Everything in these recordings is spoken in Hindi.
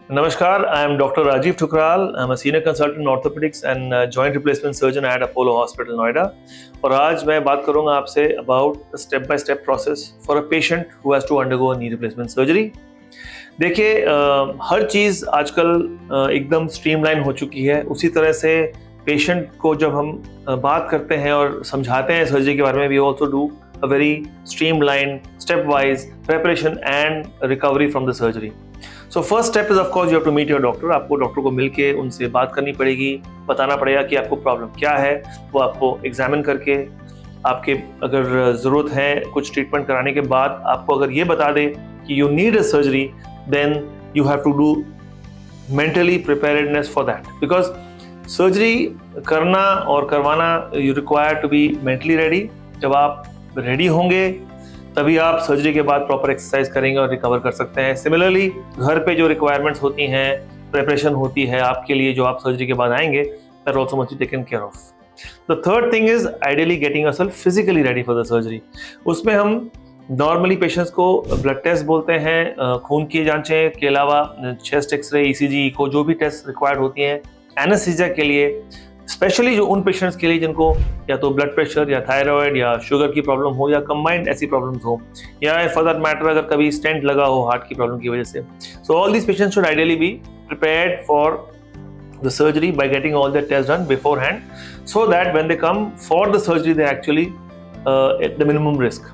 Namaskar, I am Dr. Rajiv Thukral. I'm a senior consultant in orthopedics and joint replacement surgeon at Apollo Hospital, Noida. और आज मैं बात करूंगा आपसे about the step-by-step process for a patient who has to undergo a knee replacement surgery. देखिए हर चीज़ आजकल एकदम स्ट्रीमलाइन हो चुकी है। उसी तरह से पेशेंट को जब हम बात करते हैं और समझाते हैं सर्जरी के बारे में, we also do a very streamlined, step-wise preparation and recovery from the surgery. So first step is of course you have to meet your doctor. आपको डॉक्टर को मिलके उनसे बात करनी पड़ेगी, बताना पड़ेगा कि आपको प्रॉब्लम क्या है। वो आपको एग्जामिन करके आपके अगर ज़रूरत है कुछ ट्रीटमेंट कराने के बाद आपको अगर ये बता दे कि you need a surgery, then you have to do mentally preparedness for that, because surgery करना और करवाना you require to be mentally ready. जब आप रेडी होंगे तभी आप सर्जरी के बाद प्रॉपर एक्सरसाइज करेंगे और रिकवर कर सकते हैं। सिमिलरली घर पे जो रिक्वायरमेंट्स होती हैं, प्रिपरेशन होती है आपके लिए जो आप सर्जरी के बाद आएंगे, that also must be taken care of. The third thing is ideally getting yourself physically ready for the surgery. उसमें हम नॉर्मली पेशेंट्स को ब्लड टेस्ट बोलते हैं, खून की जांचें के अलावा चेस्ट एक्सरे, ईसीजी, इको, जो भी टेस्ट रिक्वायर्ड होती हैं एनेस्थीसिया के लिए, स्पेशली जो उन पेशेंट्स के लिए जिनको या तो ब्लड प्रेशर या थायराइड या शुगर की प्रॉब्लम हो या कंबाइंड ऐसी प्रॉब्लम्स हो, या फॉर दैट मैटर अगर कभी स्टेंट लगा हो हार्ट की प्रॉब्लम की वजह से। So all these patients should ideally be prepared for the surgery by getting all their tests done beforehand, so that when they come for the surgery they actually at the minimum risk.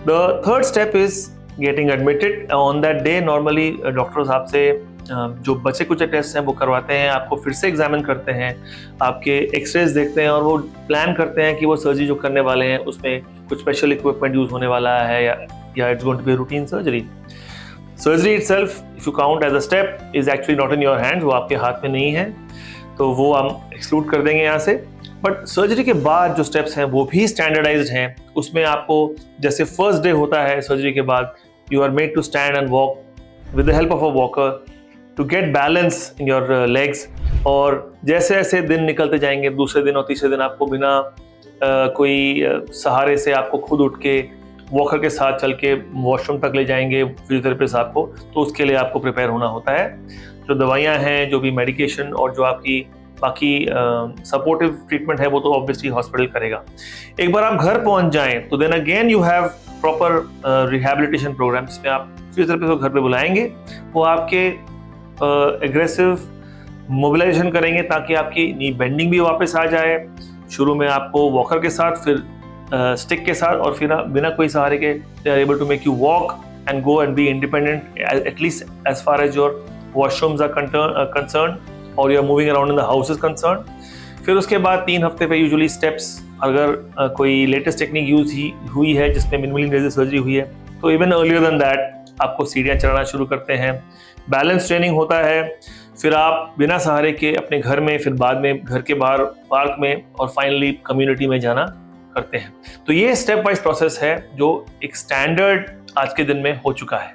The third step is getting admitted. On that day normally doctors आपसे जो बचे कुछ टेस्ट हैं वो करवाते हैं, आपको फिर से एग्जामिन करते हैं, आपके एक्सरेज देखते हैं और वो प्लान करते हैं कि वो सर्जरी जो करने वाले हैं उसमें कुछ स्पेशल इक्विपमेंट यूज होने वाला है या it's going to be routine surgery. Surgery itself if you count as a step is actually not in your hands, वो आपके हाथ में नहीं है, तो वो हम एक्सक्लूड कर देंगे यहाँ से। बट सर्जरी के बाद जो स्टेप्स हैं वो भी स्टैंडर्डाइज्ड हैं। उसमें आपको जैसे फर्स्ट डे होता है सर्जरी के बाद, you are made to stand and walk with the help of a walker to get balance in your legs. और जैसे जैसे दिन निकलते जाएंगे, दूसरे दिन और तीसरे दिन आपको बिना कोई सहारे से आपको खुद उठ के वॉकर के साथ चल के वॉशरूम तक ले जाएंगे फिजियोथेरेपिस्ट आपको, तो उसके लिए आपको प्रिपेयर होना होता है। जो दवाइयाँ हैं, जो भी मेडिकेशन और जो आपकी बाकी सपोर्टिव ट्रीटमेंट है वो तो ऑब्वियसली हॉस्पिटल करेगा। एक बार आप घर पहुंच जाएं तो then again you have proper rehabilitation program, जिसमें आप फिजियोथेरेपिस्ट को घर पे बुलाएंगे, वो आपके एग्रेसिव मोबिलाइजेशन करेंगे ताकि आपकी नी बेंडिंग भी वापस आ जाए। शुरू में आपको वॉकर के साथ, फिर स्टिक के साथ, और फिर बिना कोई सहारे के they are able to make you walk and go and be independent at least as far as your washrooms are concerned or you are moving around in the house is concerned. फिर उसके बाद 3 हफ्ते पे यूजुअली स्टेप्स, अगर कोई लेटेस्ट टेक्निक यूज हुई है जिसमें मिनिमली इन्वेसिव सर्जरी हुई है, तो इवन अर्लियर देन दैट आपको सीढ़ियाँ चढ़ना शुरू करते हैं। बैलेंस ट्रेनिंग होता है, फिर आप बिना सहारे के अपने घर में, फिर बाद में घर के बाहर पार्क में, और फाइनली कम्युनिटी में जाना करते हैं। तो ये स्टेप वाइज प्रोसेस है जो एक स्टैंडर्ड आज के दिन में हो चुका है।